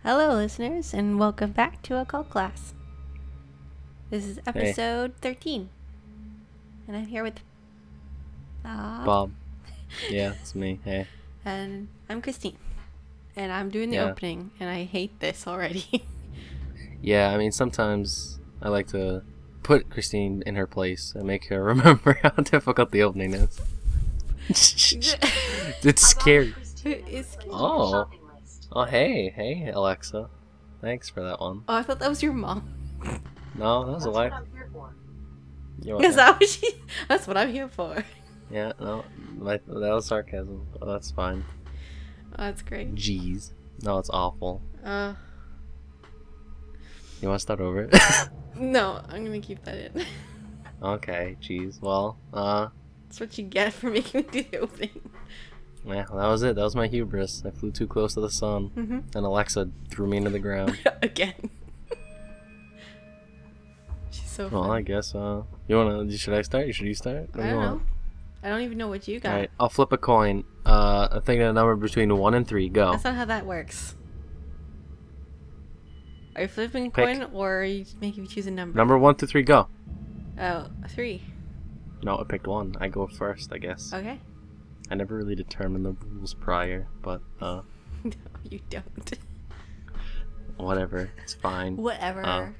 Hello, listeners, and welcome back to Occult Class. This is episode 13, and I'm here with Bob. Yeah, it's me. Hey. And I'm Christine, and I'm doing the opening, and I hate this already. Yeah, I mean, sometimes I like to put Christine in her place and make her remember how difficult the opening is. It's scary. It's scary. Oh, hey, Alexa. Thanks for that one. Oh, I thought that was your mom. No, that was a lie. That's what I'm here for. Yeah, no, that was sarcasm. Oh, that's fine. Oh, that's great. Jeez. No, it's awful. You want to start over? No, I'm gonna keep that in. Okay, jeez. Well, that's what you get for making me do the opening. Yeah, that was it. That was my hubris. I flew too close to the sun, and Alexa threw me into the ground. Again. She's so funny. Well, I guess, should I start? Should you start? I don't know. I don't even know what you got. Alright, I'll flip a coin. I think a number between 1 and 3. Go. That's not how that works. Are you flipping a coin, or are you making me choose a number? Number 1 to 3, go. Oh, 3. No, I picked 1. I go first, I guess. Okay. I never really determined the rules prior, but, No, you don't. Whatever. It's fine. Whatever.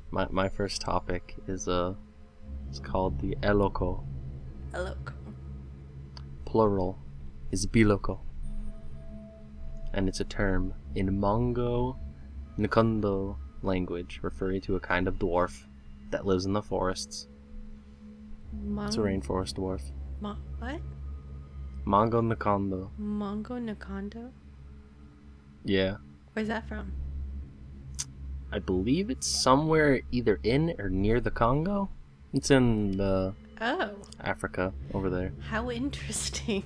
My first topic is, it's called the Eloka. Eloka. Plural is biloko. And it's a term in Mongo Nkondo language referring to a kind of dwarf that lives in the forests. It's a rainforest dwarf. What? Mongo Nkondo. Mongo Nkondo? Yeah. Where's that from? I believe it's somewhere either in or near the Congo. It's in Africa over there. How interesting.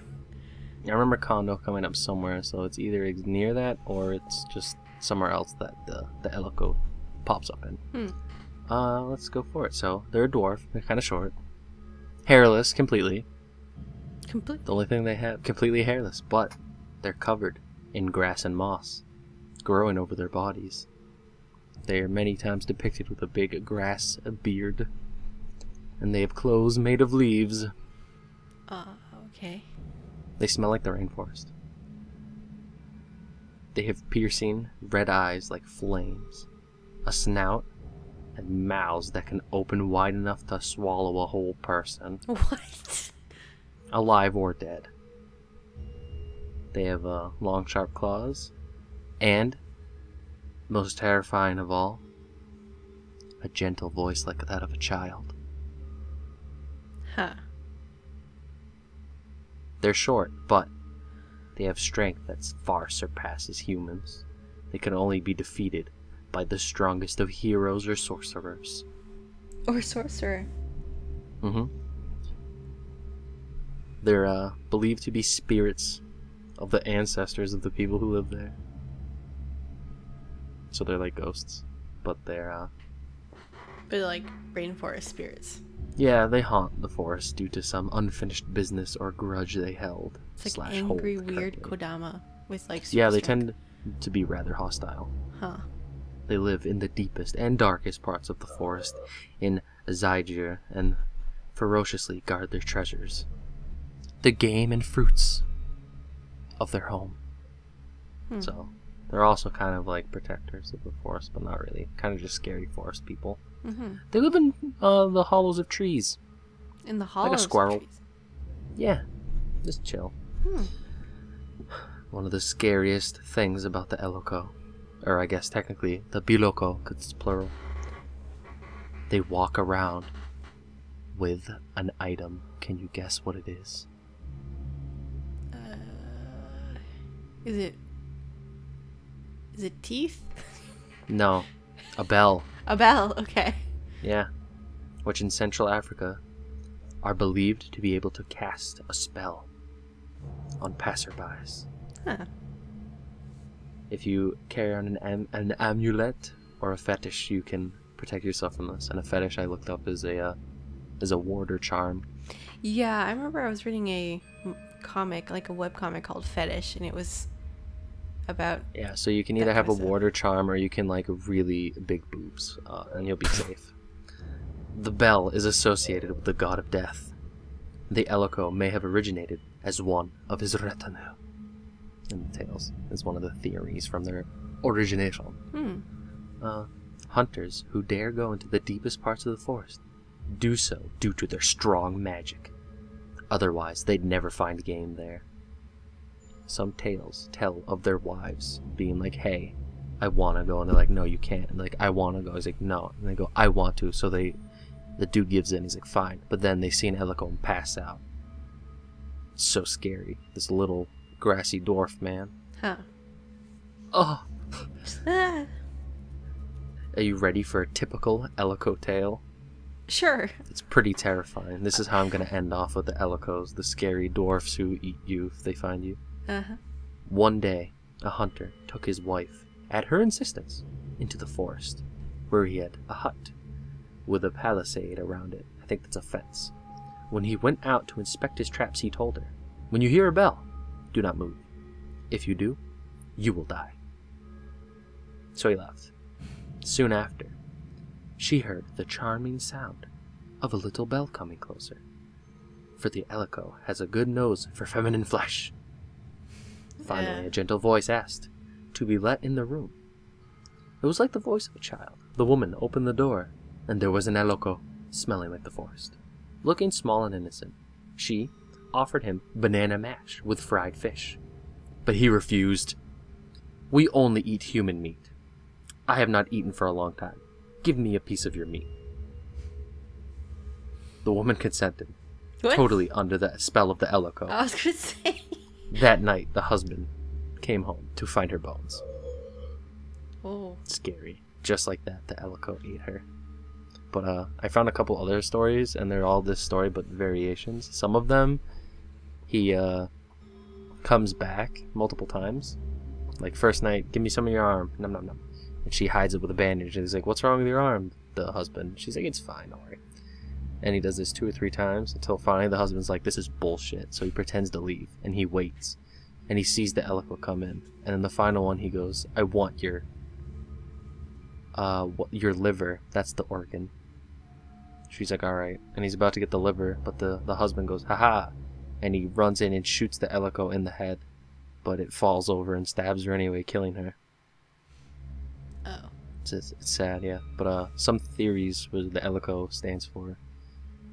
I remember Kondo coming up somewhere, so it's either near that or it's just somewhere else that the Eloka pops up in. Let's go for it. So they're a dwarf. They're kind of short, hairless completely. The only thing they have completely hairless, but they're covered in grass and moss, growing over their bodies. They are many times depicted with a big grass beard, and they have clothes made of leaves. Okay. They smell like the rainforest. They have piercing red eyes like flames, a snout, and mouths that can open wide enough to swallow a whole person. What? Alive or dead. They have long sharp claws, and, most terrifying of all, a gentle voice like that of a child. Huh. They're short, but they have strength that far surpasses humans. They can only be defeated by the strongest of heroes or sorcerers. Or sorcerer. They're believed to be spirits of the ancestors of the people who live there. So they're like ghosts, but they're like rainforest spirits. Yeah, they haunt the forest due to some unfinished business or grudge they held. It's like angry, weird Kodama with like super Yeah, they strength. tend to be rather hostile. Huh. They live in the deepest and darkest parts of the forest in Zyger and ferociously guard their treasures, the game and fruits of their home. So they're also kind of like protectors of the forest, but not really. Kind of just scary forest people. They live in the hollows of trees. In the hollows like a squirrel. of trees? Yeah, just chill. One of the scariest things about the Eloka, or I guess technically the biloko, because it's plural, they walk around with an item. Can you guess what it is? Is it teeth? No, a bell. A bell, okay. Yeah, which in Central Africa are believed to be able to cast a spell on passerbys. Huh. If you carry on an amulet or a fetish, you can protect yourself from this. And a fetish I looked up is a ward or charm. Yeah, I remember I was reading a comic, like a webcomic called Fetish, and it was about. Yeah, so you can either have a water charm or you can like really big boobs, and you'll be safe. The bell is associated with the god of death. The Eloka may have originated as one of his retinue. In the tales is one of the theories from their origination. Hunters who dare go into the deepest parts of the forest do so due to their strong magic. Otherwise, they'd never find game there. Some tales tell of their wives being like, hey, I want to go. And they're like, no, you can't. And like, I want to go. He's like, no. And they go, I want to. So the dude gives in. He's like, fine. But then they see an Eloka pass out. It's so scary. This little grassy dwarf, man. Huh. Oh. Are you ready for a typical Eloka tale? Sure. It's pretty terrifying. This is how I'm going to end off with the Elokos, the scary dwarfs who eat you if they find you. One day, a hunter took his wife, at her insistence, into the forest, where he had a hut with a palisade around it. I think that's a fence. When he went out to inspect his traps, he told her, when you hear a bell, do not move. If you do, you will die. So he left. Soon after, she heard the charming sound of a little bell coming closer. For the Eloka has a good nose for feminine flesh. Finally, a gentle voice asked to be let in the room. It was like the voice of a child. The woman opened the door, and there was an Eloka smelling like the forest. Looking small and innocent, she offered him banana mash with fried fish. But he refused. We only eat human meat. I have not eaten for a long time. Give me a piece of your meat. The woman consented, totally under the spell of the Eloka. I was going to say. That night, the husband came home to find her bones. Oh. Scary. Just like that, the Eloka ate her. But I found a couple other stories, and they're all this story, but variations. Some of them, he comes back multiple times. Like, first night, give me some of your arm. Nom, nom, nom. And she hides it with a bandage. And he's like, what's wrong with your arm? The husband. She's like, it's fine, don't worry. And he does this 2 or 3 times until finally the husband's like, this is bullshit. So he pretends to leave, and he waits. And he sees the Eloka come in. And then the final one, he goes, I want your liver. That's the organ. She's like, alright. And he's about to get the liver, but the husband goes, haha. And he runs in and shoots the Eloka in the head. But it falls over and stabs her anyway, killing her. Oh. It's sad, yeah. But some theories where the Eloka stands for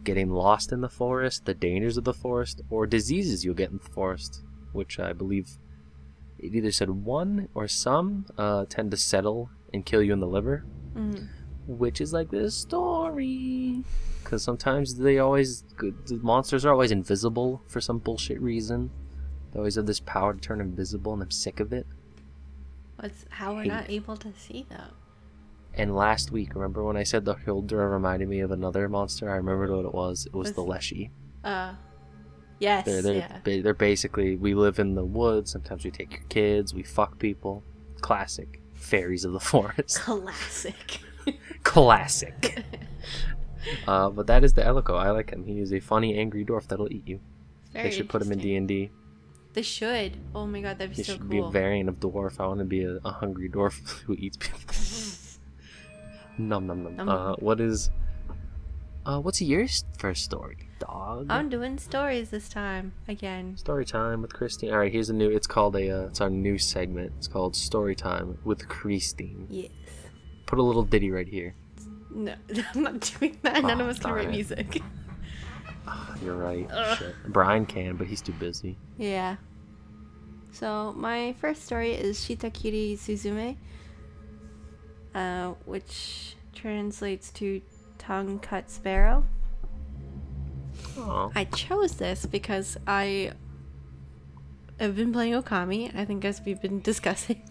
getting lost in the forest, the dangers of the forest, or diseases you'll get in the forest, which I believe it either said one or some tend to settle and kill you in the liver, which is like this story, because sometimes the monsters are always invisible for some bullshit reason. They always have this power to turn invisible, and I'm sick of it. That's how we're not able to see them. And last week, remember when I said the Hildra reminded me of another monster? I remembered what it was. It was the Leshy. Yes, they're basically, we live in the woods, sometimes we take your kids, we fuck people. Classic. Fairies of the forest. Classic. Classic. But that is the Eloka. I like him. He is a funny, angry dwarf that'll eat you. They should put him in D&D. They should. Oh my god, that'd be so cool. He should be a variant of dwarf. I want to be a hungry dwarf who eats people. Nom nom nom. What's your first story, dog? I'm doing stories this time again. Story time with Christine. All right, here's a new. It's called it's our new segment. It's called Story Time with Christine. Yes. Put a little ditty right here. No, I'm not doing that. None of us can write music. Oh, you're right. Shit. Brian can, but he's too busy. Yeah. So my first story is Shitakiri Suzume, which translates to tongue cut sparrow. Aww. I chose this because I have been playing Okami, I think, as we've been discussing.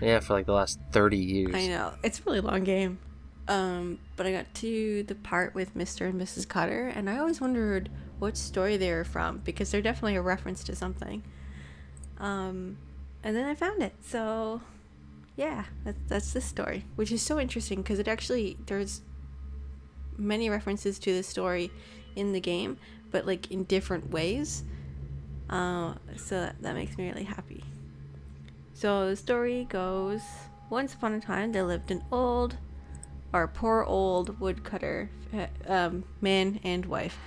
Yeah, for like the last 30 years. I know. It's a really long game. But I got to the part with Mr. and Mrs. Cutter, and I always wondered what story they were from, because they're definitely a reference to something. And then I found it. So, yeah, that's this story, which is so interesting, because it actually, there's many references to this story in the game, but like in different ways. So that makes me really happy. So the story goes, once upon a time there lived an poor old woodcutter, man and wife,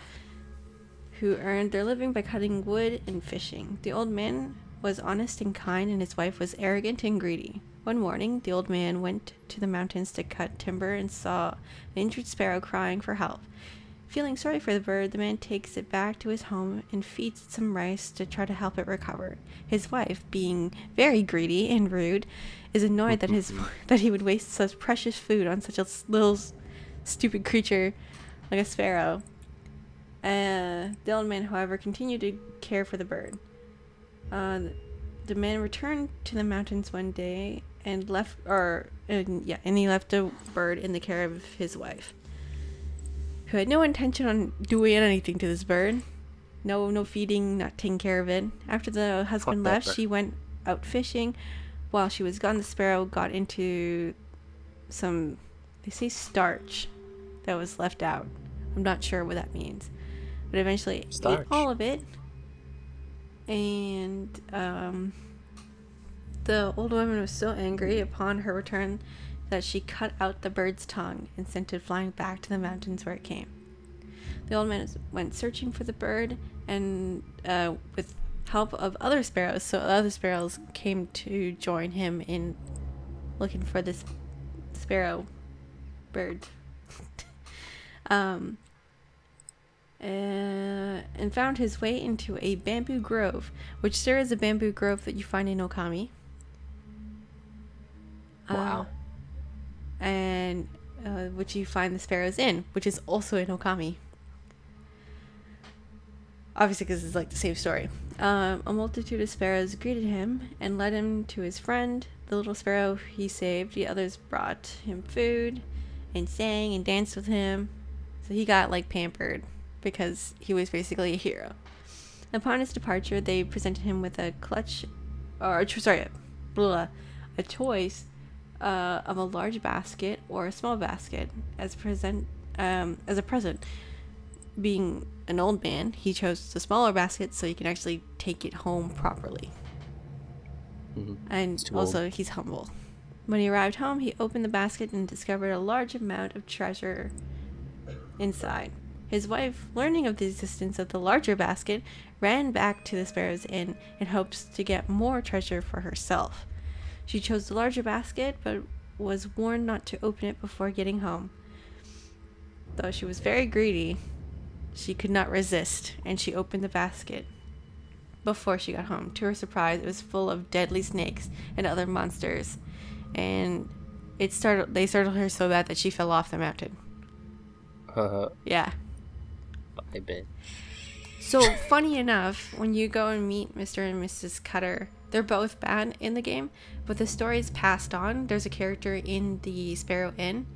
who earned their living by cutting wood and fishing. The old man was honest and kind, and his wife was arrogant and greedy. One morning, the old man went to the mountains to cut timber and saw an injured sparrow crying for help. Feeling sorry for the bird, the man takes it back to his home and feeds it some rice to try to help it recover. His wife, being very greedy and rude, is annoyed that he would waste such precious food on such a little stupid creature like a sparrow. The old man, however, continued to care for the bird. The man returned to the mountains one day and he left a bird in the care of his wife, who had no intention on doing anything to this bird. No feeding, not taking care of it. After the husband left, she went out fishing. While she was gone, the sparrow got into some, they say, starch that was left out. I'm not sure what that means. But eventually ate all of it. And the old woman was so angry upon her return that she cut out the bird's tongue and sent it flying back to the mountains where it came. The old man went searching for the bird, and with help of other sparrows, so other sparrows came to join him in looking for this sparrow bird. And found his way into a bamboo grove, which there is a bamboo grove that you find in Okami. Wow. And which you find the sparrows in, which is also in Okami. Obviously, because it's like the same story. A multitude of sparrows greeted him and led him to his friend, the little sparrow he saved. The others brought him food and sang and danced with him. So he got like pampered because he was basically a hero. Upon his departure, they presented him with a choice of a large basket or a small basket as a present. Being an old man, he chose the smaller basket so he can actually take it home properly. Mm-hmm. And also, he's humble. When he arrived home, he opened the basket and discovered a large amount of treasure inside. His wife, learning of the existence of the larger basket, ran back to the Sparrow's Inn in hopes to get more treasure for herself. She chose the larger basket, but was warned not to open it before getting home. Though she was very greedy, she could not resist, and she opened the basket before she got home. To her surprise, it was full of deadly snakes and other monsters, and they startled her so bad that she fell off the mountain. Yeah. I bet. So, funny enough, when you go and meet Mr. and Mrs. Cutter, they're both bad in the game, but the story is passed on. There's a character in the Sparrow Inn,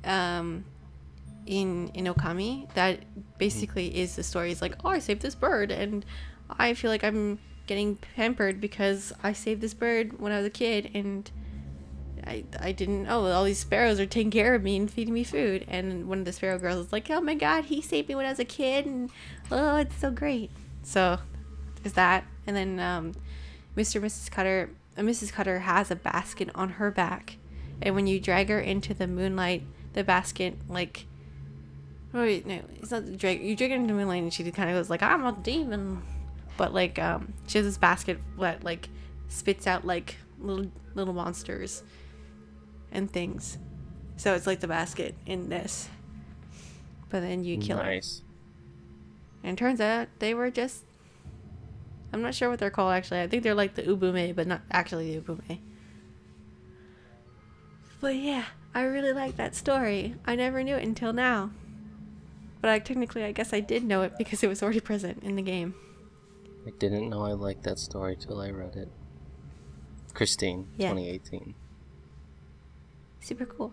in Okami, that basically is the story. It's like, oh, I saved this bird, and I feel like I'm getting pampered because I saved this bird when I was a kid, and I didn't know all these sparrows are taking care of me and feeding me food. And one of the sparrow girls is like, oh my god, he saved me when I was a kid, and oh, it's so great. So there's that. And then Mr. and Mrs. Cutter has a basket on her back, and when you drag her into the moonlight, the basket, like, oh wait, no, it's not the drag. You drag her into the moonlight, and she kind of goes like, I'm a demon, but like she has this basket that like spits out like little monsters and things. So it's like the basket in this, but then you kill her. And it turns out they were just, I'm not sure what they're called actually. I think they're like the ubume, but not actually the ubume. But yeah, I really like that story. I never knew it until now. But I guess I did know it because it was already present in the game. I didn't know I liked that story till I read it. Christine, yeah. 2018. Super cool.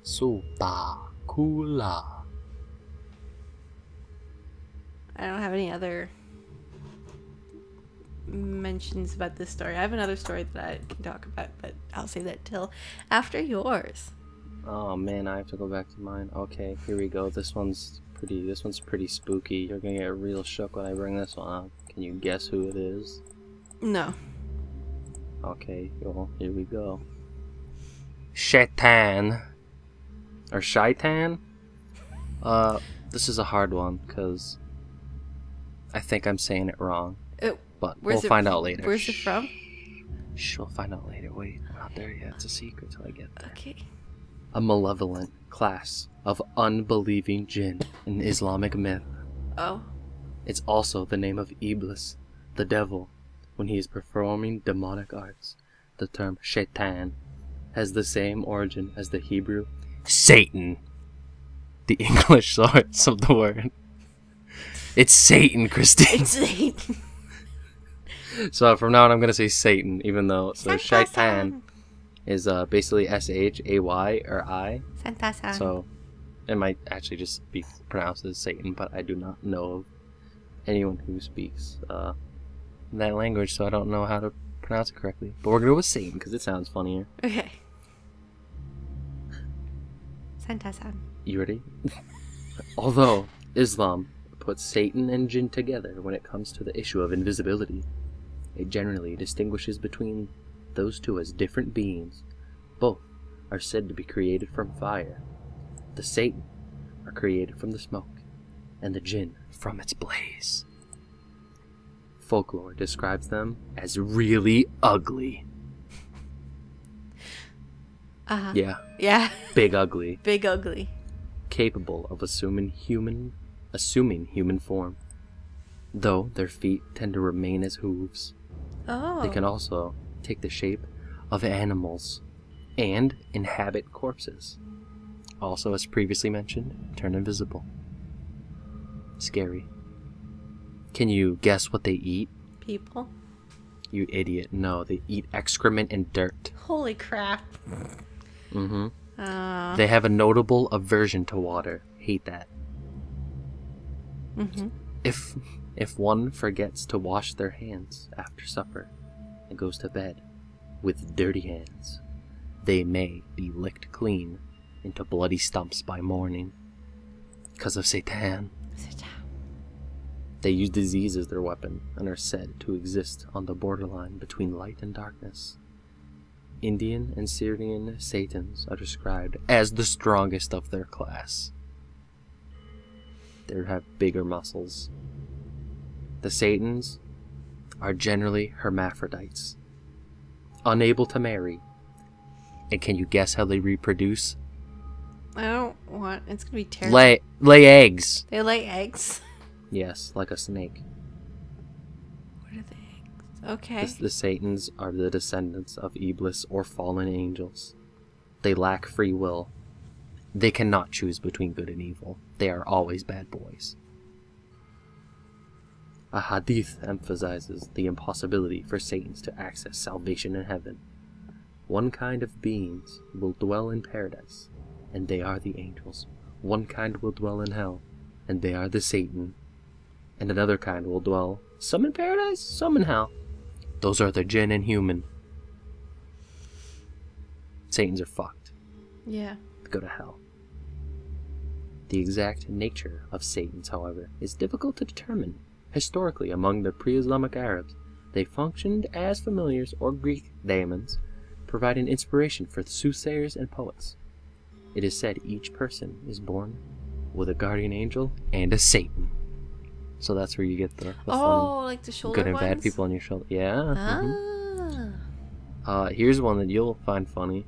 Super cool. I don't have any other mentions about this story. I have another story that I can talk about, but I'll save that till after yours. Oh man, I have to go back to mine. Okay, here we go. This one's pretty spooky. You're gonna get real shook when I bring this one up. Can you guess who it is? No. Okay, well, here we go. Shaitan. Or Shaitan? This is a hard one, because I think I'm saying it wrong. But we'll find out later. Where's it from? Shh, we'll find out later. Wait, we're not there yet. It's a secret till I get there. Okay. A malevolent class of unbelieving jinn in Islamic myth. Oh. It's also the name of Iblis, the devil, when he is performing demonic arts. The term Shaitan has the same origin as the Hebrew Satan, the English source of the word. It's Satan, Christine. It's Satan. So from now on, I'm gonna say Satan, even though Shaitan is basically S-H-A-Y or I. Santa-san. So it might actually just be pronounced as Satan, but I do not know of anyone who speaks that language, so I don't know how to pronounce it correctly. But we're gonna go with Satan because it sounds funnier. Okay. Santa-san. You ready? Although Islam puts Satan and jinn together when it comes to the issue of invisibility, it generally distinguishes between those two as different beings. Both are said to be created from fire. The Satan are created from the smoke, and the jinn from its blaze. Folklore describes them as really ugly. Yeah. Big ugly. Big ugly. Capable of assuming human form, though their feet tend to remain as hooves. Oh. They can also take the shape of animals and inhabit corpses. Also, as previously mentioned, turn invisible. Scary. Can you guess what they eat? People. You idiot. No, they eat excrement and dirt. Holy crap. Mm-hmm. They have a notable aversion to water. Hate that. Mm-hmm. If one forgets to wash their hands after supper and goes to bed with dirty hands, they may be licked clean into bloody stumps by morning. Because of Satan. They use disease as their weapon and are said to exist on the borderline between light and darkness. Indian and Syrian Satans are described as the strongest of their class. They have bigger muscles. The Satans are generally hermaphrodites, unable to marry. And can you guess how they reproduce? I don't want. It's gonna be terrible. Lay eggs. They lay eggs. Yes, like a snake. What are the eggs? Okay. The Satans are the descendants of Iblis or fallen angels. They lack free will. They cannot choose between good and evil. They are always bad boys. A hadith emphasizes the impossibility for Satans to access salvation in heaven. One kind of beings will dwell in paradise, and they are the angels. One kind will dwell in hell, and they are the Satan. And another kind will dwell, some in paradise, some in hell. Those are the jinn and human. Satans are fucked. Yeah. They go to hell. The exact nature of Satans, however, is difficult to determine. Historically, among the pre-Islamic Arabs, they functioned as familiars or Greek daemons, providing inspiration for the soothsayers and poets. It is said each person is born with a guardian angel and a Satan. So that's where you get the fun, like the shoulder good and ones? bad people on your shoulder. Yeah. Ah. Here's one that you'll find funny.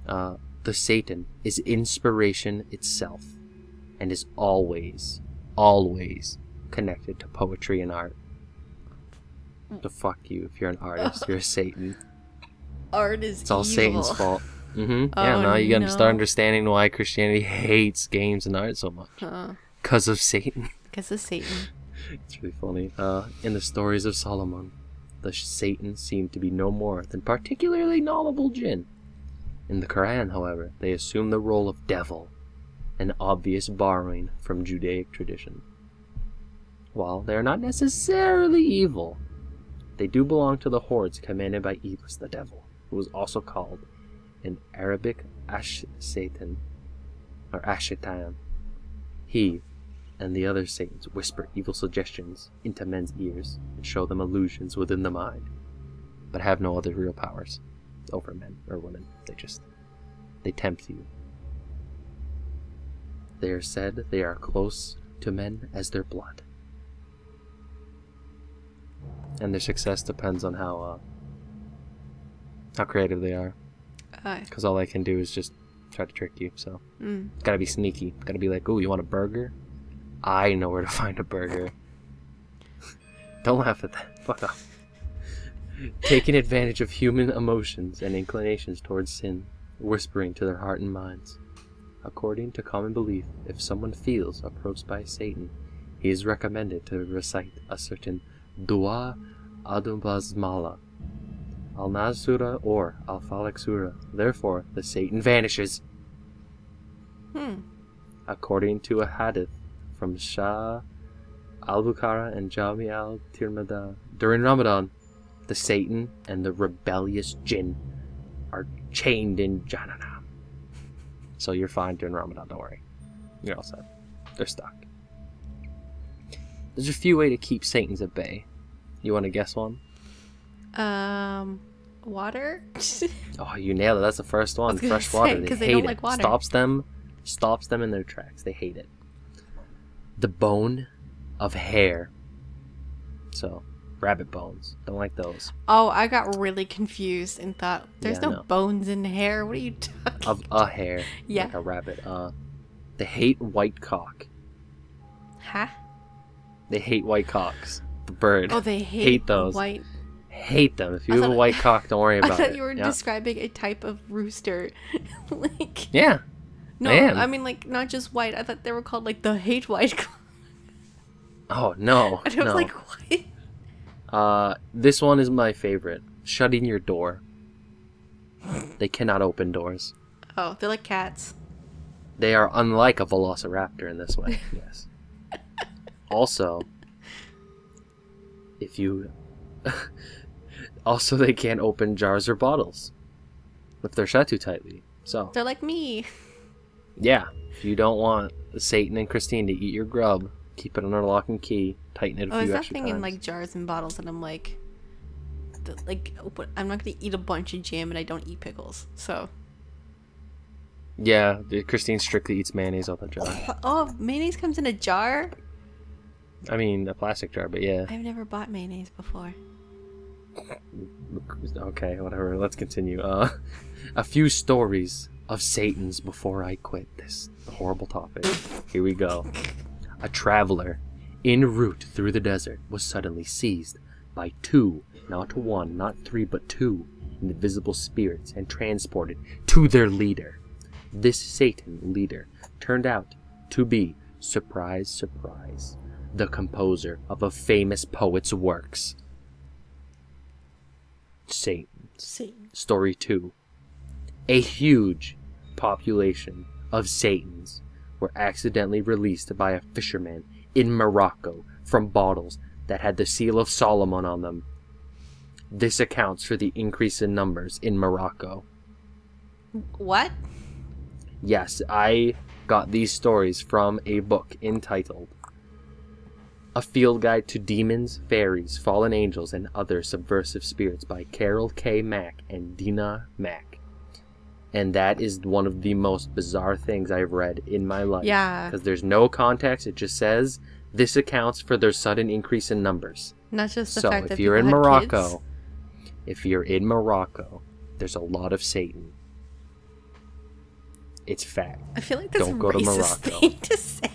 The Satan is inspiration itself, and is always connected to poetry and art. To fuck you if you're an artist, you're a Satan. Art is It's all evil. Satan's fault. Mm-hmm. Oh, Yeah, now you gotta no. start understanding why Christianity hates games and art so much. Because of Satan. Because of Satan. It's really funny. In the stories of Solomon, the Satan seemed to be no more than particularly knowledgeable jinn. In the Quran, however, they assume the role of devil, an obvious borrowing from Judaic tradition. While they are not necessarily evil, they do belong to the hordes commanded by Iblis the devil, who is also called in Arabic Ash-Satan, or Ash-Shaitan. He and the other Satans whisper evil suggestions into men's ears and show them illusions within the mind. but have no other real powers over men or women. They tempt you. They are said they are close to men as their blood. And their success depends on how creative they are. Because all they can do is just try to trick you, so. Gotta be sneaky. Gotta be like, ooh, you want a burger? I know where to find a burger. Don't laugh at that. Fuck off. Taking advantage of human emotions and inclinations towards sin, whispering to their heart and minds. According to common belief, if someone feels approached by Satan, he is recommended to recite a certain Dua Adubazmala, Al-Nasura or Al-Falak Surah. Therefore, the Satan vanishes. According to a hadith from Shah al-Bukhara and Jami al-Tirmidhi, during Ramadan, the Satan and the rebellious jinn are chained in Jahannam. So you're fine during Ramadan, don't worry. You're all set. They're stuck. There's a few ways to keep Satans at bay. You want to guess one? Water? Oh, you nailed it. That's the first one. Fresh water. Because they don't like water. Stops them in their tracks. They hate it. The bone of hair. So, rabbit bones. Don't like those. Oh, I got really confused and thought, there's no bones in hair. What are you talking Of a hair. Yeah. Like a rabbit. They hate white cock. Huh? They hate white cocks. The bird. Oh, they hate those. White. Hate them. If you have a white cock, don't worry about it. I thought you were describing a type of rooster. Like. Yeah. No, I mean like not just white. I thought they were called like the hate white cock. Oh no. And I was like, what? This one is my favorite. Shutting your door. They cannot open doors. Oh, they're like cats. They are unlike a velociraptor in this way. Yes. Also, if you... also, they can't open jars or bottles if they're shut too tightly. So they're like me. Yeah. If you don't want Satan and Christine to eat your grub, keep it under lock and key. Tighten it a few extra times. Is that thing in like jars and bottles? And I'm like, I'm not gonna eat a bunch of jam, and I don't eat pickles. So. Yeah, Christine strictly eats mayonnaise out the jar. Oh, mayonnaise comes in a jar? I mean, a plastic jar, but yeah. I've never bought mayonnaise before. Okay, whatever. Let's continue. A few stories of Satans before I quit this horrible topic. Here we go. A traveler en route through the desert was suddenly seized by two, not one, not three, but two invisible spirits and transported to their leader. This Satan leader turned out to be, surprise, surprise, the composer of a famous poet's works. Satan. Story 2. A huge population of Satans were accidentally released by a fisherman in Morocco from bottles that had the seal of Solomon on them. This accounts for the increase in numbers in Morocco. What? Yes, I got these stories from a book entitled A Field Guide to Demons, Fairies, Fallen Angels, and Other Subversive Spirits by Carol K. Mack and Dina Mack. And that is one of the most bizarre things I've read in my life. Yeah. Because there's no context. It just says, this accounts for their sudden increase in numbers. Not just the so fact that if you're in people had Morocco, kids. if you're in Morocco, there's a lot of Satan. It's fact. I feel like that's Don't a go to racist Morocco. thing to say.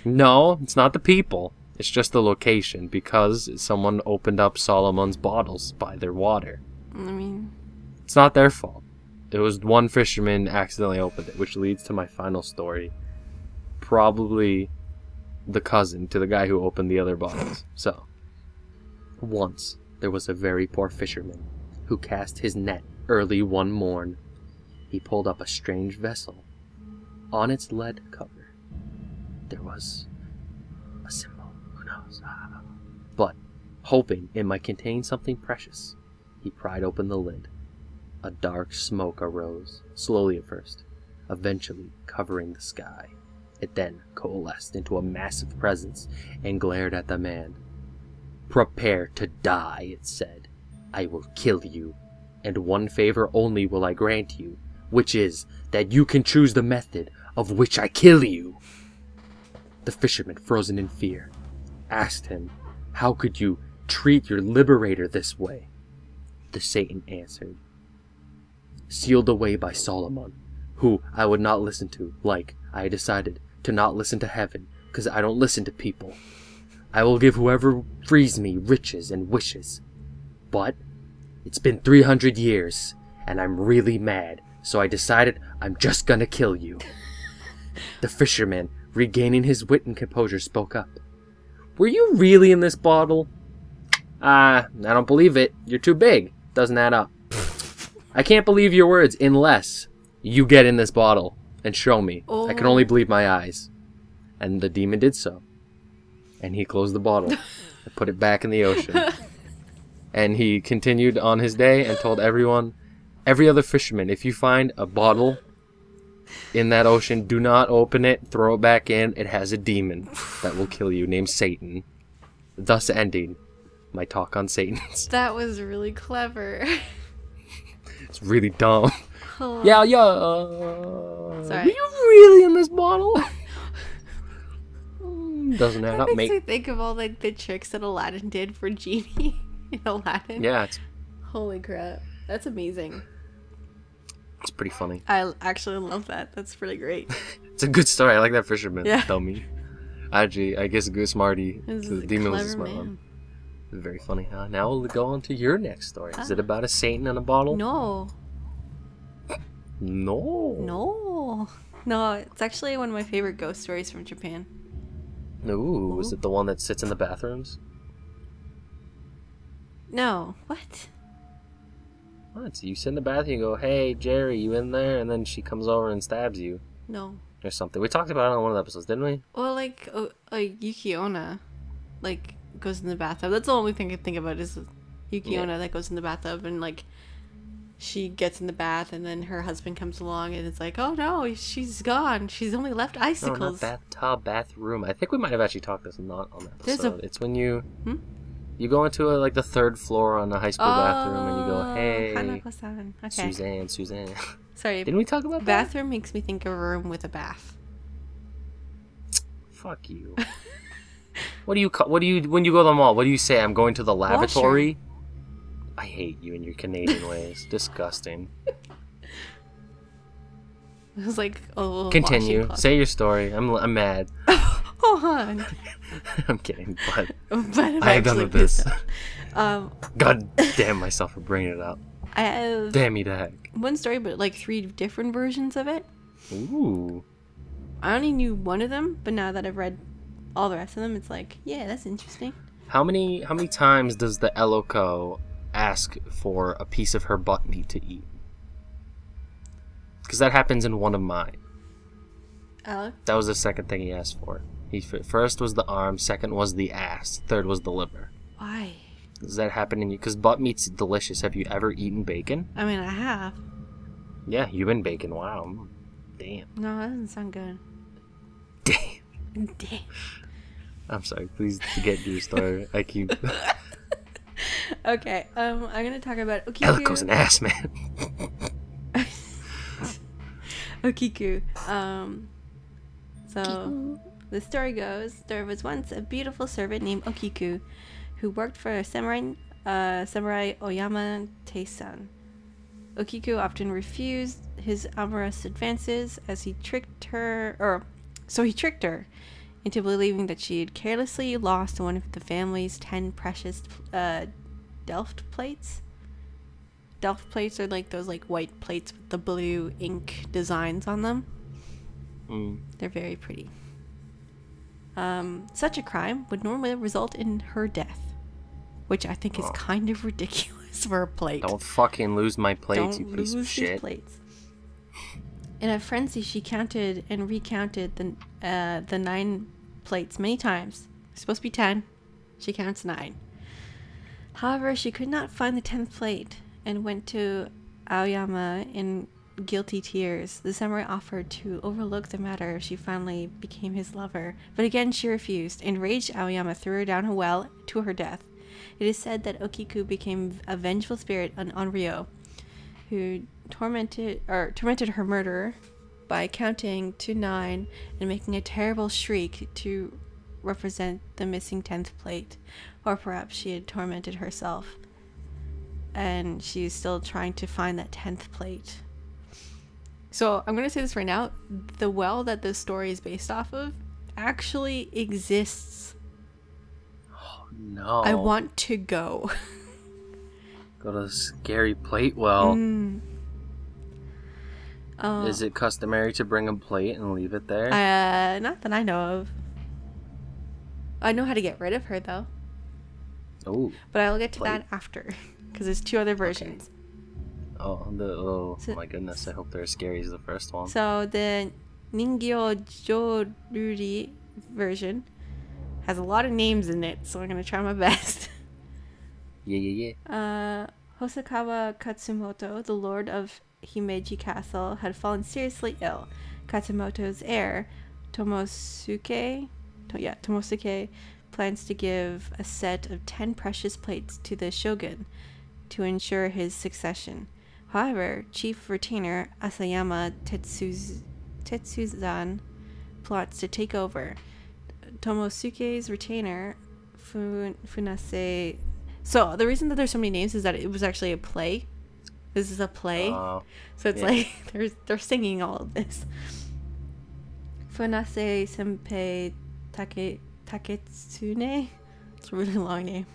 No, it's not the people. It's just the location, because someone opened up Solomon's bottles by their water. I mean... It's not their fault. It was one fisherman accidentally opened it, which leads to my final story. Probably the cousin to the guy who opened the other bottles. So, once there was a very poor fisherman who cast his net early one morn. He pulled up a strange vessel. On its lead cover, there was a symbol. Who knows? But, hoping it might contain something precious, he pried open the lid. A dark smoke arose, slowly at first, eventually covering the sky. It then coalesced into a massive presence and glared at the man. "Prepare to die," it said. I will kill you. And one favor only will I grant you, which is that you can choose the method of which I kill you. The fisherman, frozen in fear, asked him, how could you treat your liberator this way? The Satan answered, sealed away by Solomon, who I would not listen to, like I decided to not listen to heaven, because I don't listen to people. I will give whoever frees me riches and wishes. But it's been 300 years, and I'm really mad, so I decided I'm just gonna kill you. The fisherman, regaining his wit and composure, spoke up. Were you really in this bottle? I don't believe it. You're too big. Doesn't add up. I can't believe your words unless you get in this bottle and show me. Oh. I can only believe my eyes. And the demon did so. And he closed the bottle and put it back in the ocean. And he continued on his day and told everyone, every other fisherman, if you find a bottle in that ocean, do not open it, throw it back in. It has a demon that will kill you named Satan. Thus ending my talk on Satans. That was really clever. It's really dumb. Oh. Yeah. Sorry. Were you really in this bottle? Doesn't add up, mate. Makes me think of all like the tricks that Aladdin did for Genie in Aladdin. Yeah. Holy crap. That's amazing. It's pretty funny. I actually love that. That's pretty great. It's a good story. I like that fisherman. Yeah. Dummy. Actually, I guess a good smarty. The demon was a smart one. It's very funny. Now we'll go on to your next story. Is it about a Satan in a bottle? No. No. No, it's actually one of my favorite ghost stories from Japan. Ooh, is it the one that sits in the bathrooms? No. What? What? So you sit in the bathroom and go, hey, Jerry, you in there? And then she comes over and stabs you. No. Or something. We talked about it on one of the episodes, didn't we? Well, like Yuki Onna, like, goes in the bathtub. That's the only thing I think about is Yuki Onna that goes in the bathtub and, like, she gets in the bath and then her husband comes along and it's like, oh no, she's gone. She's only left icicles. No, not bathtub, bathroom. I think we might have actually talked this not on that episode. It's when you you go into like the third floor on a high school bathroom and you go, hey, okay. Suzanne. Sorry. Didn't we talk about that? Bathroom makes me think of a room with a bath. Fuck you. What do you when you go to the mall? What do you say? I'm going to the lavatory. Washroom. I hate you and your Canadian ways. Disgusting. It was like, oh. Continue. Say your story. I'm mad. Hold on. I'm kidding, but I'm I am done with this. God damn myself for bringing it up. I have. Damn me to heck. One story, but like 3 different versions of it. Ooh. I only knew one of them, but now that I've read all the rest of them, it's like, yeah, that's interesting. How many times does the Eloka ask for a piece of her butt meat to eat? Because that happens in one of mine. Alec? That was the second thing he asked for. First was the arm, second was the ass, third was the liver. Why? Does that happen in you? Because butt meat's delicious. Have you ever eaten bacon? I mean, I have. Yeah, you've been bacon. Wow. Damn. No, that doesn't sound good. Damn. I'm sorry. Please get your story. I keep... Okay, I'm gonna talk about Okiku. Eloka's an ass, man. Okiku. So the story goes, there was once a beautiful servant named Okiku who worked for Samurai Oyama Teisan. Okiku often refused his amorous advances as he tricked her into believing that she had carelessly lost one of the family's 10 precious Delft plates. Delft plates are like those like white plates with the blue ink designs on them. They're very pretty. Such a crime would normally result in her death, which I think is kind of ridiculous for a plate. Don't fucking lose my plates, you piece of shit. Plates. In a frenzy, she counted and recounted the 9 plates many times. It's supposed to be 10. She counts 9. However, she could not find the 10th plate and went to Aoyama in guilty tears. The samurai offered to overlook the matter if she finally became his lover, but again she refused. Enraged, Aoyama threw her down a well to her death. It is said that Okiku became a vengeful spirit on Onryo, who tormented her murderer by counting to 9 and making a terrible shriek to represent the missing 10th plate. Or perhaps she had tormented herself and she's still trying to find that 10th plate. So I'm going to say this right now. The well that this story is based off of actually exists. Oh, no. I want to go. Go to the scary plate well. Is it customary to bring a plate and leave it there? Not that I know of. I know how to get rid of her, though. Oh. But I'll get to that after. Because there's 2 other versions. Okay. So, my goodness. I hope they're as scary as the first one. So the Ningyo Joruri version has a lot of names in it, so I'm going to try my best. Yeah. Hosokawa Katsumoto, the lord of Himeji Castle, had fallen seriously ill. Katsumoto's heir, Tomosuke, plans to give a set of 10 precious plates to the shogun to ensure his succession. However, chief retainer Asayama Tetsuzan plots to take over. Tomosuke's retainer, Funase... So, the reason that there's so many names is that it was actually a play. This is a play. So it's like, they're singing all of this. Funase Senpei Taketsune, it's a really long name,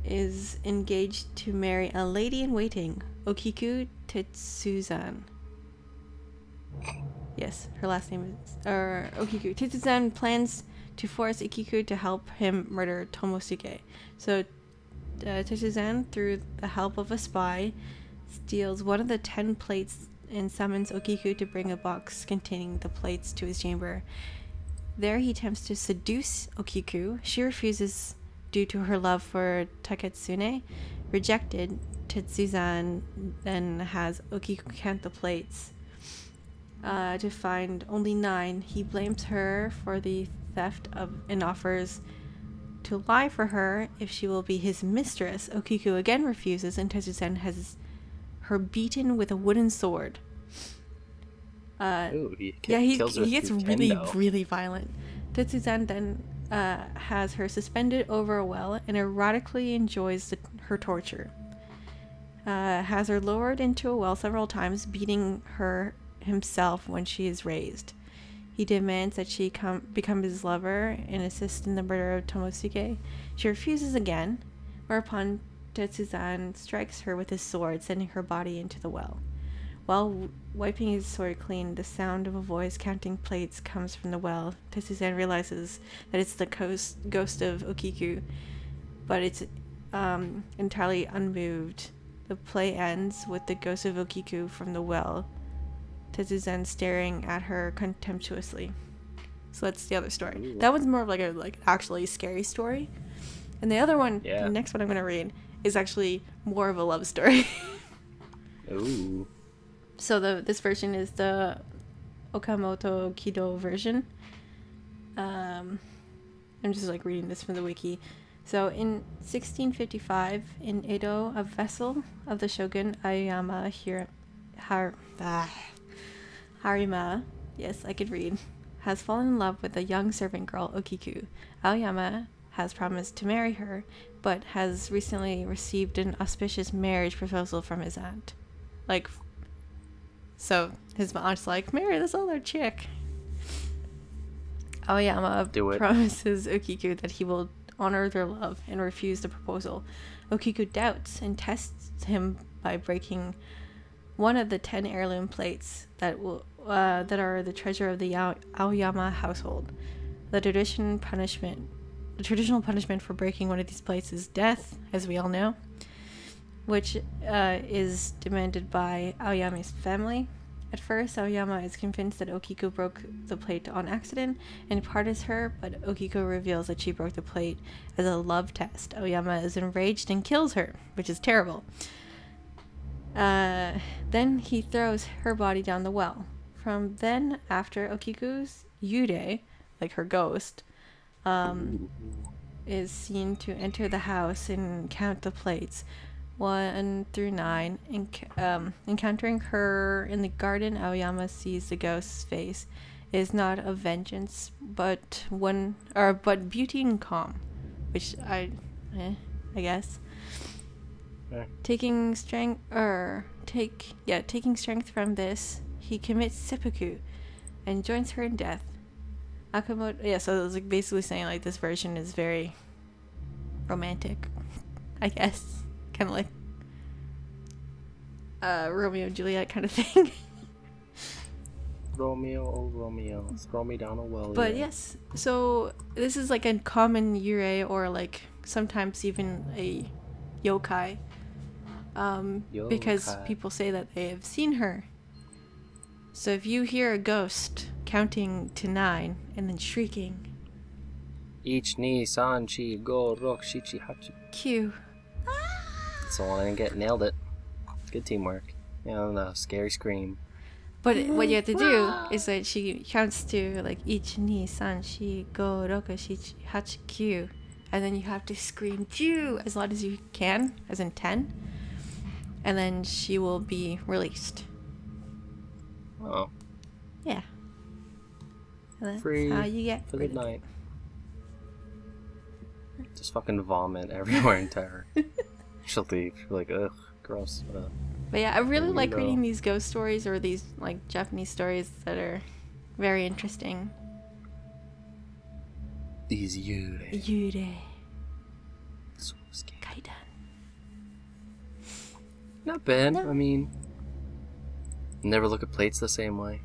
is engaged to marry a lady-in-waiting, Okiku Tetsuzan. Yes, her last name is Okiku. Tetsuzan plans to force Okiku to help him murder Tomosuke. So Tetsuzan, through the help of a spy, steals one of the 10 plates and summons Okiku to bring a box containing the plates to his chamber. There he attempts to seduce Okiku. She refuses due to her love for Taketsune. Rejected, Tetsuzan then has Okiku count the plates. To find only 9, he blames her for the theft and offers to lie for her if she will be his mistress. Okiku again refuses, and Tetsuzan has her beaten with a wooden sword. He gets really violent. Tetsuzan then has her suspended over a well and erotically enjoys her torture. Has her lowered into a well several times, beating her himself when she is raised. He demands that she become his lover and assist in the murder of Tomosuke. She refuses again, whereupon Tetsuzan strikes her with his sword, sending her body into the well. While wiping his sword clean, the sound of a voice counting plates comes from the well. Tetsuzan realizes that it's the ghost of Okiku, but it's entirely unmoved. The play ends with the ghost of Okiku from the well, Tetsuzan staring at her contemptuously. So that's the other story. Ooh. That one's more of like a actually scary story. And the other one, the next one I'm going to read, is actually more of a love story. Ooh. So this version is the Okamoto Kido version. I'm just reading this from the wiki. So in 1655, in Edo, a vessel of the shogun Aoyama Harima, yes, I could read, has fallen in love with a young servant girl, Okiku. Aoyama has promised to marry her, but has recently received an auspicious marriage proposal from his aunt. So his aunt's like, marry this other chick. Aoyama promises Okiku that he will honor their love and refuse the proposal. Okiku doubts and tests him by breaking one of the 10 heirloom plates that are the treasure of the Aoyama household. The traditional punishment for breaking one of these plates is death, as we all know, which is demanded by Aoyama's family. At first, Aoyama is convinced that Okiku broke the plate on accident and pardons her, but Okiku reveals that she broke the plate as a love test. Aoyama is enraged and kills her, which is terrible. Then he throws her body down the well. From then, after Okiku's Yude, her ghost, is seen to enter the house and count the plates 1 through 9. Encountering her in the garden, Aoyama sees the ghost's face. It is not of vengeance, but beauty and calm, which I guess. Okay. Taking strength from this, he commits seppuku and joins her in death. Akamoto, so it was like basically saying like this version is very romantic, I guess, kind of like Romeo and Juliet kind of thing. Romeo, oh Romeo, throw me down a well. But yes, so this is like a common yurei, or like sometimes even a youkai, because people say that they have seen her. So if you hear a ghost counting to 9 and then shrieking, Ich ni san chi go rok shichi hachi. Q. That's the one I didn't get. Nailed it. Good teamwork. Yeah, no, scary scream. But what you have to do is that she counts to like Ich ni san shi go rok shichi hachi Q, and then you have to scream Jew as loud as you can, as in 10, and then she will be released. Oh. Yeah. And that's Free how you get for the rid of night. Just fucking vomit everywhere in terror. She'll leave. She'll be like, ugh, gross. But yeah, I really like Weirdo. reading these ghost stories, or these like Japanese stories that are very interesting. These yurei. Yurei. So scary. Kaidan. Not bad. No. I mean, never look at plates the same way.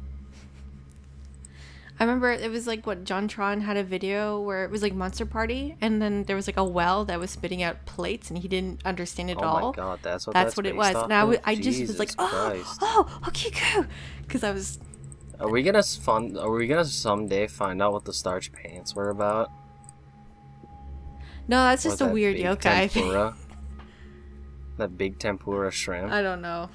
I remember it was like what John Tron had a video where it was like Monster Party, and then there was like a well that was spitting out plates, and he didn't understand it at all. Oh my god, that's what it was. And I just was like, Christ. okay, go, because I was. Are we gonna someday find out what the starch pants were about? No, that's just Or a that weird big yokai. tempura? That big tempura shrimp, I don't know.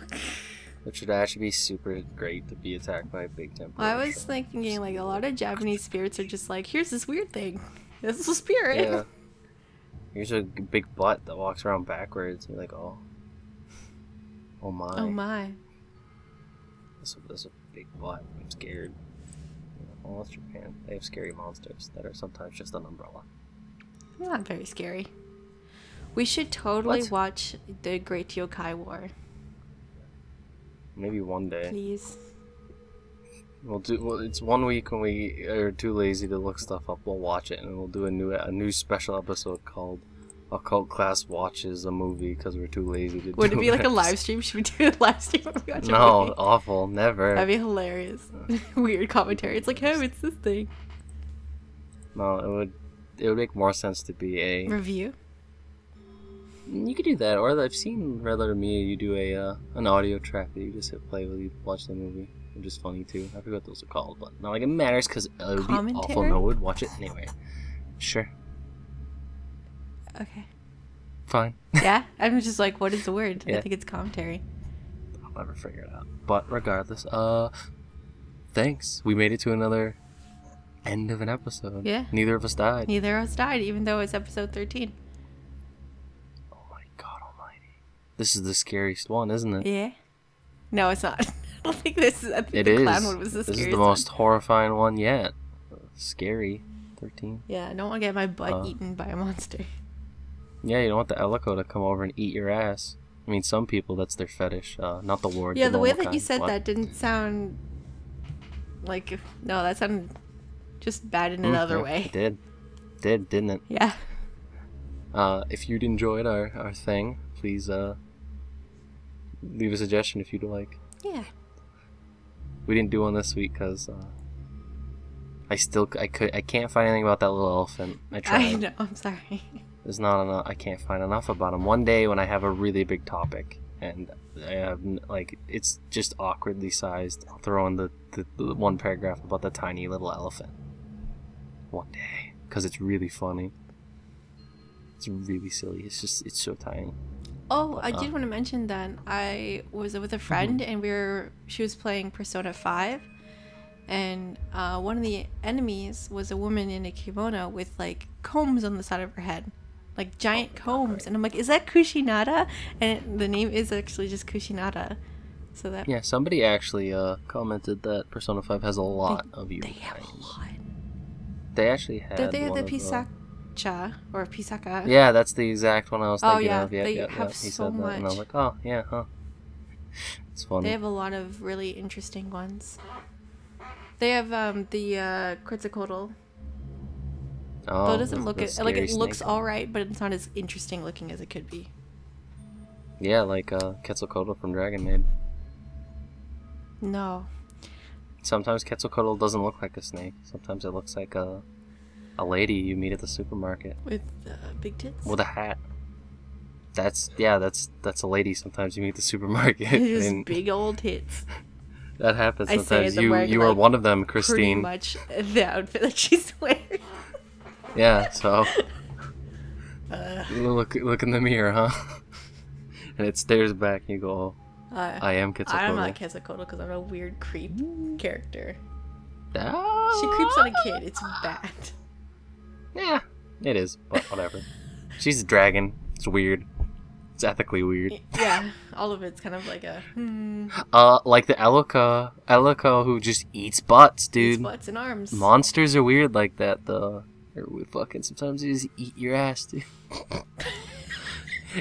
which would actually be super great to be attacked by a big tempura. Well, I was shrimp. like thinking like a lot of Japanese spirits are just like, here's this weird thing. This is a spirit. Yeah. Here's a big butt that walks around backwards. You're like, oh my. Oh my. That's a big butt. I'm scared. Well, that's Japan. They have scary monsters that are sometimes just an umbrella. Not very scary. We should totally What? watch the Great Yokai War. Maybe one day. Please. It's 1 week when we are too lazy to look stuff up. We'll watch it, and we'll do a new special episode called Occult Class Watches a Movie because we're too lazy to do it. Would it be like a live stream? Should we do a live stream when we watch a No, movie? awful. Never. That'd be hilarious. Weird commentary. It's like, hey, it's this thing. No, it would make more sense to be a... Review? You could do that, or I've seen Red Letter Media, you do an audio track that you just hit play while you watch the movie, which is funny too. I forget what those are called, but not like it matters because it would be awful. Commentary? No one would watch it anyway. Sure. Okay. Fine. Yeah? I'm just like, what is the word? Yeah. I think it's commentary. I'll never figure it out. But regardless, thanks. We made it to another end of an episode. Yeah. Neither of us died. Neither of us died, even though it's episode 13. Oh my god almighty. This is the scariest one, isn't it? Yeah? No, it's not. I don't think this is. I think It the is. clown one was the This scariest is the most horrifying one yet. Scary. 13. one. Yeah, I don't want to get my butt eaten by a monster. Yeah, you don't want the Eloka to come over and eat your ass. I mean, some people, that's their fetish. Not the ward. Yeah, the way normal that you kind, said but- that didn't sound like... No, that sounded just bad in another yeah, way. It did. Didn't it? Yeah. If you'd enjoyed our thing, please leave a suggestion if you'd like. Yeah. We didn't do one this week because I can't find anything about that little elephant. I tried. I know, I'm sorry. There's not enough. I can't find enough about him. One day when I have a really big topic and I have it's just awkwardly sized, I'll throw in the one paragraph about the tiny little elephant. One day, because it's really funny. It's really silly. It's so tiny. Oh, I did want to mention that I was with a friend and she was playing Persona 5, and one of the enemies was a woman in a kimono with like combs on the side of her head, like giant combs. Right. And I'm like, is that Kushinada? And the name is actually just Kushinada. So that yeah, somebody actually commented that Persona 5 has a lot of youkai. They have a lot. They actually had they have the Pisacha or Pisaka. Yeah, that's the exact one I was thinking of. Yeah, they have he so said much. That, and I was like, oh yeah, huh. It's funny. They have a lot of really interesting ones. They have the Quetzalcoatl. Oh, though it doesn't look like it looks snake. all right, but it's not as interesting looking as it could be. Yeah, like Quetzalcoatl from Dragon Maid. No. Sometimes Quetzalcoatl doesn't look like a snake. Sometimes it looks like a lady you meet at the supermarket with big tits. With a hat. That's a lady. Sometimes you meet at the supermarket. Just big old tits. That happens sometimes. You are one of them, Christine. Pretty much the outfit that she's wearing. Yeah. So look in the mirror, huh? And it stares back, and you go, oh, I am Quetzalcoatl. I'm not Quetzalcoatl because I'm a weird creep character. Oh. She creeps on a kid. It's bad. Yeah, it is, but whatever. She's a dragon. It's weird. It's ethically weird. Yeah, all of it's kind of like a... like the Eloka who just eats butts, dude. Eats butts and arms. Monsters are weird like that, though. Sometimes they just eat your ass, dude.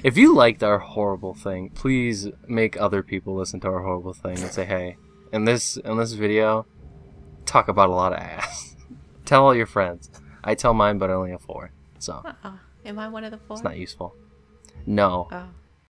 If you liked our horrible thing, please make other people listen to our horrible thing and say, hey, in this video, talk about a lot of ass. Tell all your friends. I tell mine, but I only have 4. So. Am I one of the 4? It's not useful. No. Oh.